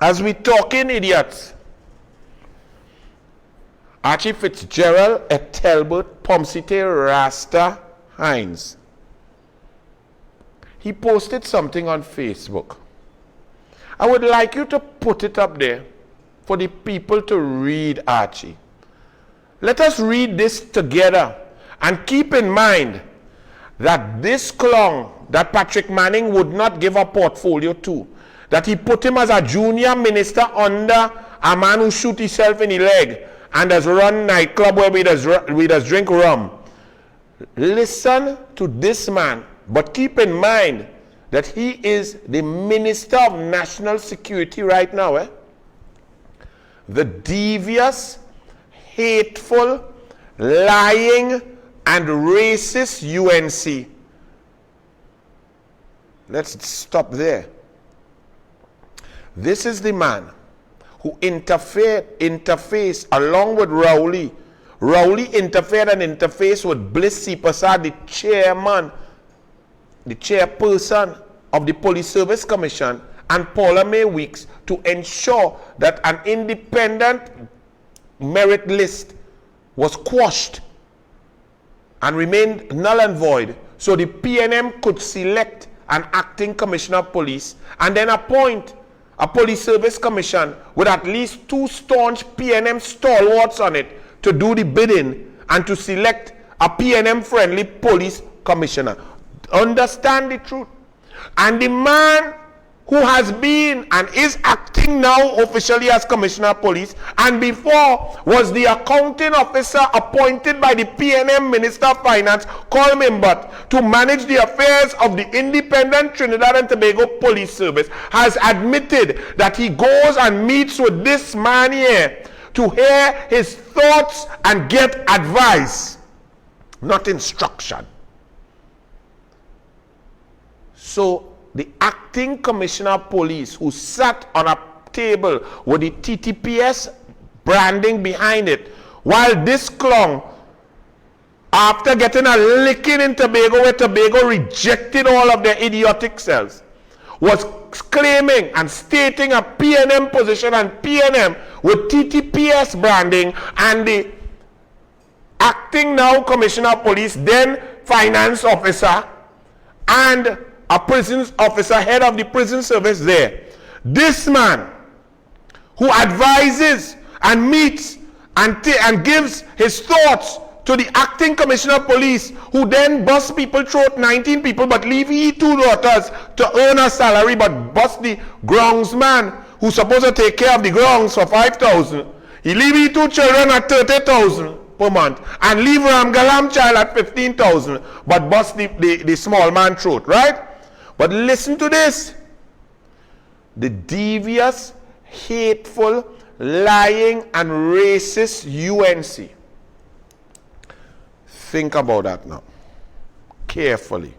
As we talking idiots, Archie Fitzgerald, Ethelbert, Pomsite, Rasta, Hinds. He posted something on Facebook. I would like you to put it up there for the people to read, Archie. Let us read this together and keep in mind that this clown that Patrick Manning would not give a portfolio to, that he put him as a junior minister under a man who shoot himself in the leg and does run nightclub where we does drink rum. Listen to this man, but keep in mind that he is the Minister of National Security right now. The devious, hateful, lying, and racist UNC. Let's stop there. This is the man who interfaced along with Rowley. Rowley interfered and interfaced with Bliss C. Prasad, the chairman, the chairperson of the Police Service Commission, and Paula May Weeks to ensure that an independent merit list was quashed and remained null and void, so the PNM could select an acting commissioner of police and then appoint a police service commission with at least 2 staunch PNM stalwarts on it to do the bidding and to select a PNM-friendly police commissioner. Understand the truth. And the man who has been and is acting now officially as Commissioner of Police and before was the accounting officer appointed by the PNM Minister of Finance, Colm Imbert, to manage the affairs of the independent Trinidad and Tobago Police Service, has admitted that he goes and meets with this man here to hear his thoughts and get advice, not instruction. So the acting commissioner of police who sat on a table with the TTPS branding behind it, while this clown, after getting a licking in Tobago where Tobago rejected all of their idiotic selves, was claiming and stating a PNM position and PNM with TTPS branding, and the acting now commissioner of police, then finance officer, and a prison officer, head of the prison service there. This man who advises and meets and gives his thoughts to the acting commissioner of police, who then bust people throat, 19 people, but leave he 2 daughters to earn a salary, but bust the groundsman who's supposed to take care of the grounds for 5,000. He leave he 2 children at 30,000 per month and leave Ramgalam child at 15,000, but bust the small man throat, right? But listen to this. The devious, hateful, lying, and racist UNC. Think about that now, carefully.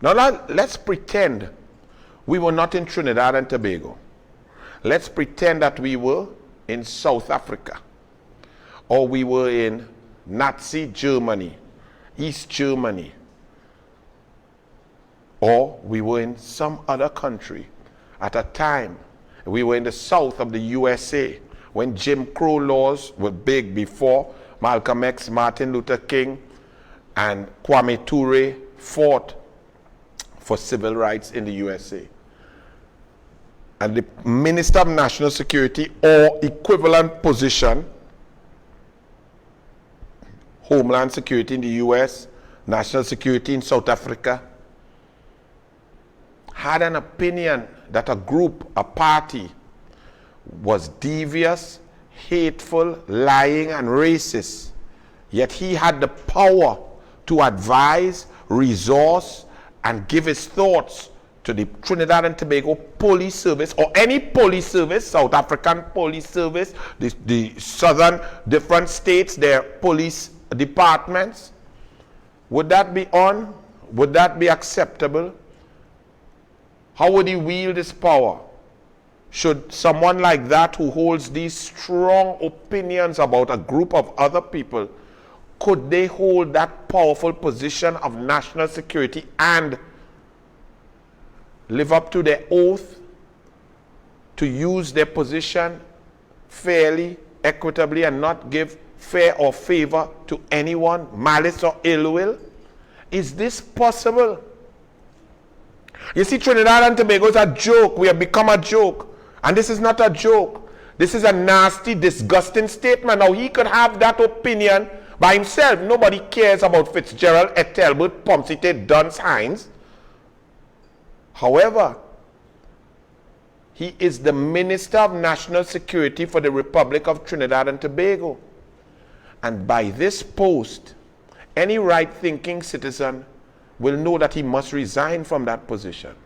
Now let's pretend we were not in Trinidad and Tobago. Let's pretend that we were in South Africa, or we were in Nazi Germany, East Germany, or we were in some other country at a time. We were in the south of the USA when Jim Crow laws were big, before Malcolm X, Martin Luther King, and Kwame Ture fought for civil rights in the USA. And the Minister of National Security or equivalent position, Homeland Security in the US, National Security in South Africa, had an opinion that a group, a party, was devious, hateful, lying, and racist. Yet he had the power to advise, resource, and give his thoughts to the Trinidad and Tobago Police Service, or any police service, South African Police Service, the southern different states, their police departments. Would that be on? Would that be acceptable? How would he wield his power? Should someone like that, who holds these strong opinions about a group of other people, could they hold that powerful position of national security and live up to their oath to use their position fairly, equitably, and not give fair or favor to anyone, malice or ill will? Is this possible? You see, Trinidad and Tobago is a joke. We have become a joke. And this is not a joke. This is a nasty, disgusting statement. Now, he could have that opinion by himself. Nobody cares about Fitzgerald, Ethelbert, Pomsite, Duns, Hinds. However, he is the Minister of National Security for the Republic of Trinidad and Tobago. And by this post, any right-thinking citizen will know that he must resign from that position.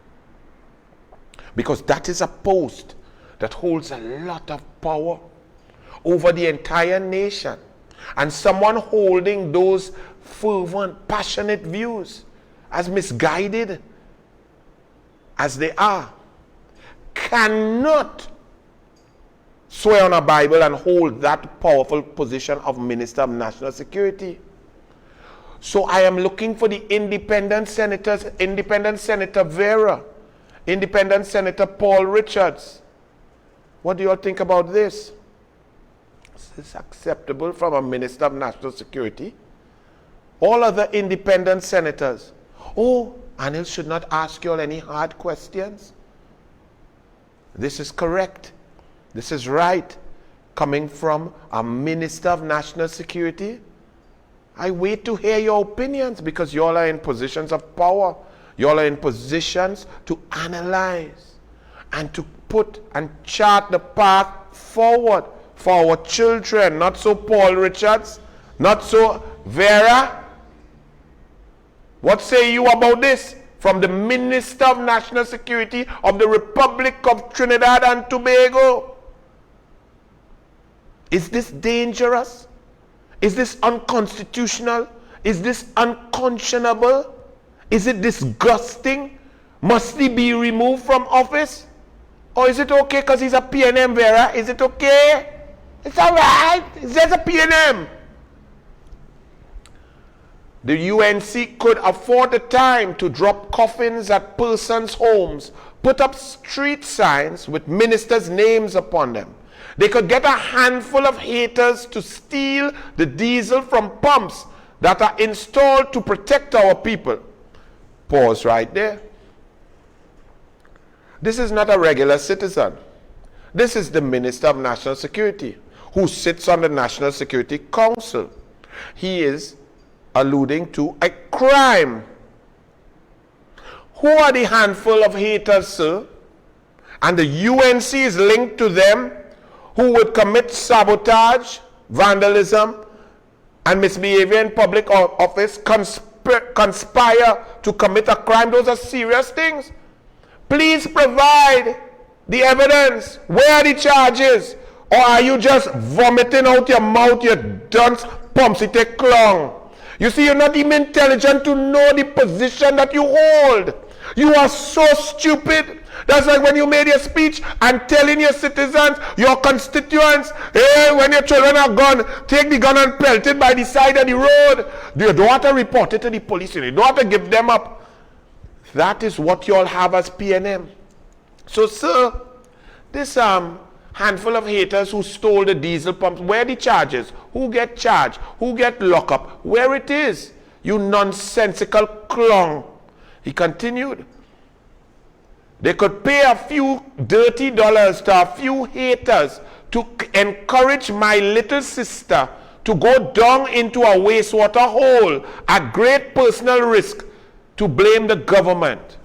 Because that is a post that holds a lot of power over the entire nation. And someone holding those fervent, passionate views, as misguided as they are, cannot swear on a Bible and hold that powerful position of Minister of National Security. So I am looking for the independent senators, Independent Senator Vera, Independent Senator Paul Richards. What do you all think about this? Is this acceptable from a Minister of National Security? All other independent senators. Oh, Anil should not ask you all any hard questions. This is correct. This is right. Coming from a Minister of National Security. I wait to hear your opinions because you all are in positions of power. You all are in positions to analyze and to put and chart the path forward for our children. Not so Paul Richards, not so Vera. What say you about this? From the Minister of National Security of the Republic of Trinidad and Tobago. Is this dangerous? Is this unconstitutional? Is this unconscionable? Is it disgusting? Must he be removed from office? Or is it okay because he's a PNM, Vera? Is it okay? It's all right. It's just a PNM. The UNC could afford the time to drop coffins at persons' homes, put up street signs with ministers' names upon them. They could get a handful of haters to steal the diesel from pumps that are installed to protect our people. Pause right there. This is not a regular citizen. This is the Minister of National Security who sits on the National Security Council. He is alluding to a crime. Who are the handful of haters, sir? And the UNC is linked to them, who would commit sabotage, vandalism, and misbehavior in public office, conspire to commit a crime. Those are serious things. Please provide the evidence. Where are the charges? Or are you just vomiting out your mouth, you dunce, Pomsite clown? You see, you're not even intelligent to know the position that you hold. You are so stupid. That's like when you made your speech and telling your citizens, your constituents, hey, when your children are gone, take the gun and pelt it by the side of the road. You don't have to report it to the police. You don't have to give them up. That is what you all have as PNM. So, sir, this handful of haters who stole the diesel pumps, where are the charges? Who get charged? Who get locked up? Where it is? You nonsensical clown. He continued. They could pay a few dirty dollars to a few haters to encourage my little sister to go down into a wastewater hole at great personal risk to blame the government.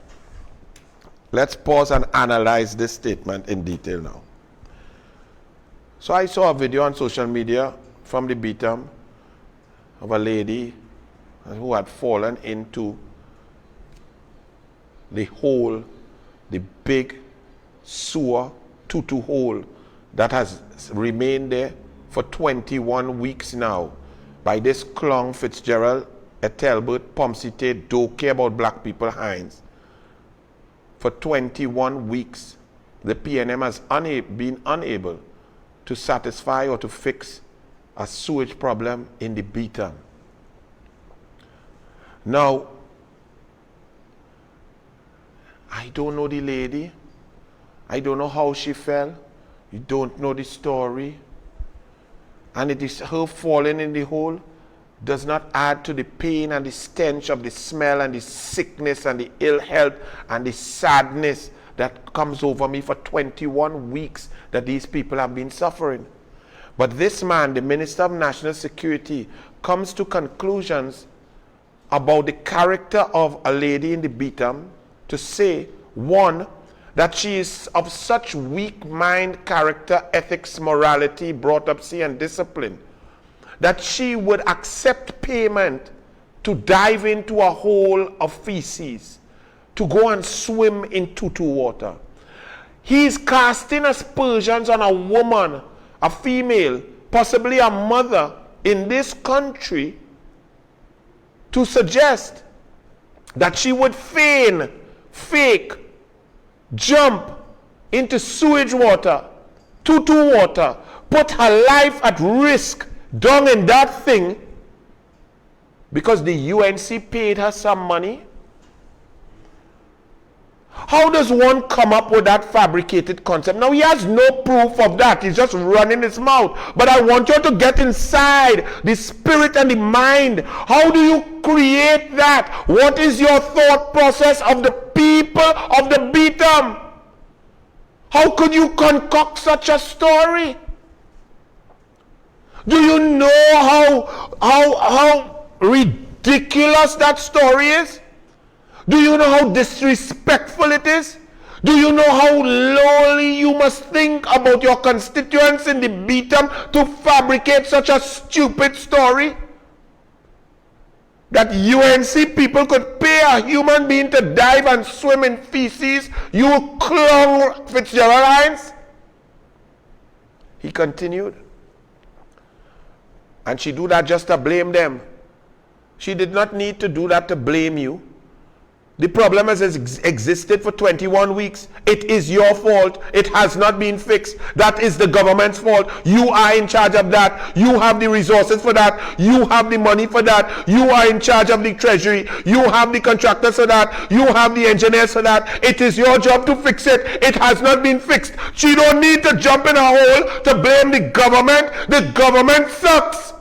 Let's pause and analyze this statement in detail now. So I saw a video on social media from the Beatum of a lady who had fallen into the hole, the big sewer tutu hole that has remained there for 21 weeks now by this clown Fitzgerald, Ethelbert, Pomsite, don't care about black people, Hinds. For 21 weeks, the PNM has been unable to satisfy or to fix a sewage problem in the Beatum. Now, I don't know the lady. I don't know how she fell. You don't know the story. And it is her falling in the hole does not add to the pain and the stench of the smell and the sickness and the ill health and the sadness that comes over me for 21 weeks that these people have been suffering. But this man, the Minister of National Security, comes to conclusions about the character of a lady in the Beatum to say, one, that she is of such weak mind, character, ethics, morality, brought up, and discipline, that she would accept payment to dive into a hole of feces, to go and swim in tutu water. He is casting aspersions on a woman, a female, possibly a mother in this country, to suggest that she would fake, jump into sewage water, tutu water, put her life at risk down in that thing because the UNC paid her some money. How does one come up with that fabricated concept? Now, he has no proof of that. He's just running his mouth. But I want you to get inside the spirit and the mind. How do you create that? What is your thought process of the people of the Beatum? How could you concoct such a story? Do you know how ridiculous that story is? Do you know how disrespectful it is? Do you know how lowly you must think about your constituents in the Beatum to fabricate such a stupid story? That UNC people could pay a human being to dive and swim in feces? You clown Fitzgerald Hinds? He continued. And she do that just to blame them. She did not need to do that to blame you. The problem has existed for 21 weeks. It is your fault. It has not been fixed. That is the government's fault. You are in charge of that. You have the resources for that. You have the money for that. You are in charge of the treasury. You have the contractors for that. You have the engineers for that. It is your job to fix it. It has not been fixed. She don't need to jump in a hole to blame the government. The government sucks.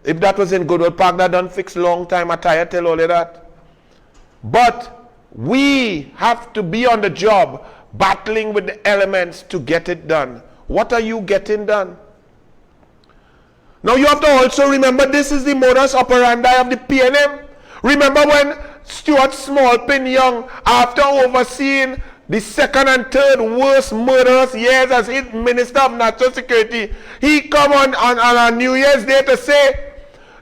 If that was in Goodwood Park, that done fixed long time. I tell all of that. But we have to be on the job, battling with the elements to get it done. What are you getting done? Now you have to also remember this is the modus operandi of the PNM. Remember when Stuart Smallpin Young, after overseeing the second and third worst murderous years as his Minister of National Security, he come on a New Year's Day to say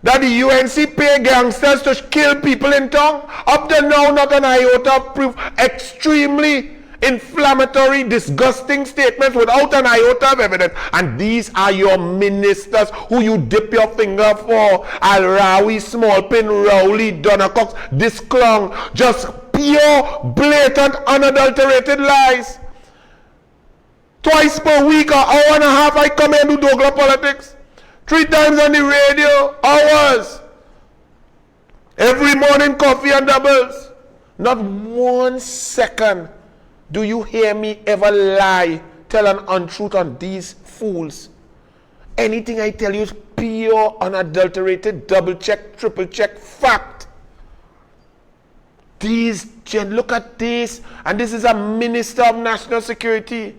that the UNC pay gangsters to kill people in town. Up to now, not an iota of proof. Extremely inflammatory, disgusting statements without an iota of evidence. And these are your ministers who you dip your finger for. Al-Rawi, Smallpin, Rowley, Donnercox, this clown. Just pure, blatant, unadulterated lies. Twice per week, an hour and a half, I come here and do Douglas politics. 3 times on the radio, hours. Every morning, coffee and doubles. Not 1 second do you hear me ever lie, tell an untruth on these fools. Anything I tell you is pure, unadulterated, double check, triple check, fact. Look at this, and this is a Minister of National Security.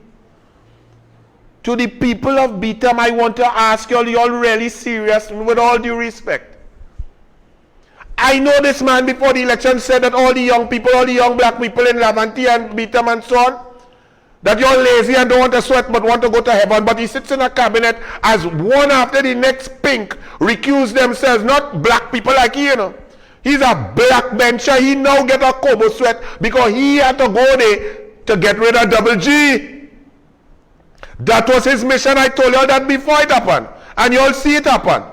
To the people of Beatum, I want to ask you all really serious, with all due respect. I know this man before the election said that all the young people, all the young black people in Lavantie and Beatum and so on, that you're lazy and don't want to sweat but want to go to heaven. But he sits in a cabinet as one after the next pink recuse themselves, not black people like you know. He's a black bencher. He now get a Kobo sweat because he had to go there to get rid of Double G. That was his mission. I told you that before it happened. And you'll see it happen.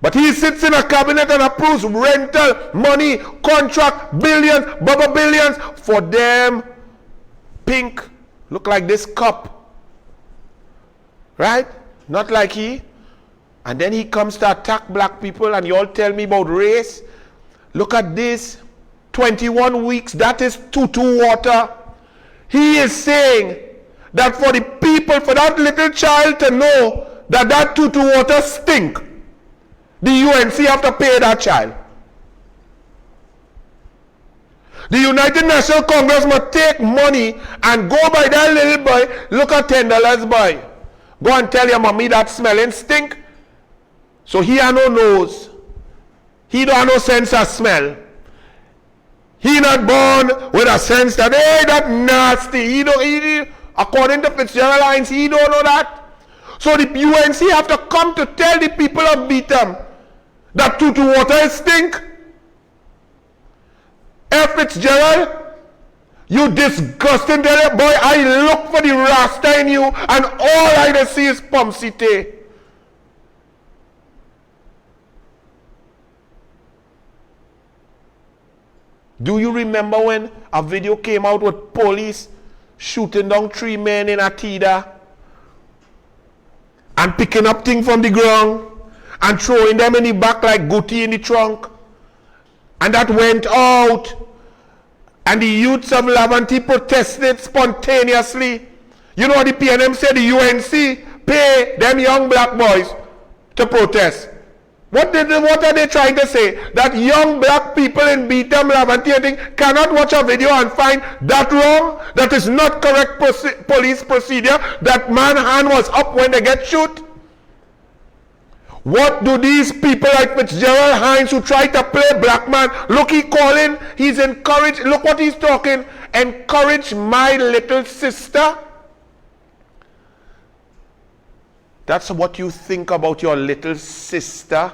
But he sits in a cabinet and approves rental, money, contract, billions, billions for them. Pink. Look like this cup. Right? Not like he. And then he comes to attack black people and you all tell me about race. Look at this. 21 weeks, that is tutu water. He is saying that for the people, for that little child to know that that tutu water stink, the UNC have to pay that child. The United National Congress must take money and go by that little boy, look at $10 boy. Go and tell your mommy that smelling stink. So he has no nose. He don't have no sense of smell. He not born with a sense that, hey, that nasty. According to Fitzgerald Hinds, he don't know that. So the UNC have to come to tell the people of Beetham that tutu water is stink. F. Fitzgerald, you disgusting little boy, I look for the rasta in you and all I see is pomsite. Do you remember when a video came out with police shooting down 3 men in Atida and picking up things from the ground and throwing them in the back like Guti in the trunk? And that went out. And the youths of Laventille protested spontaneously. You know what the PNM said? The UNC pay them young black boys to protest. What are they trying to say? That young black people in Beetham, Laventille cannot watch a video and find that wrong? That is not correct police procedure? That man hand was up when they get shoot? What do these people like Fitzgerald Hinds who try to play black man, look, he calling, he's encouraged, look what he's talking, encourage my little sister? That's what you think about your little sister?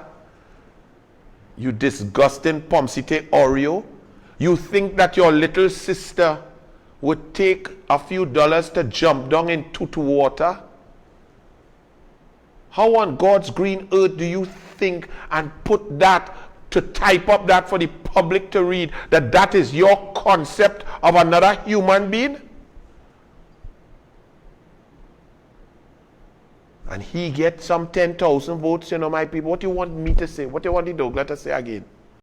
You disgusting pomsite Oreo? You think that your little sister would take a few dollars to jump down in tutu water? How on God's green earth do you think and put that to type up that for the public to read, that that is your concept of another human being? And he gets some 10,000 votes, you know, my people. What do you want me to say? What do you want the Douglas to say again?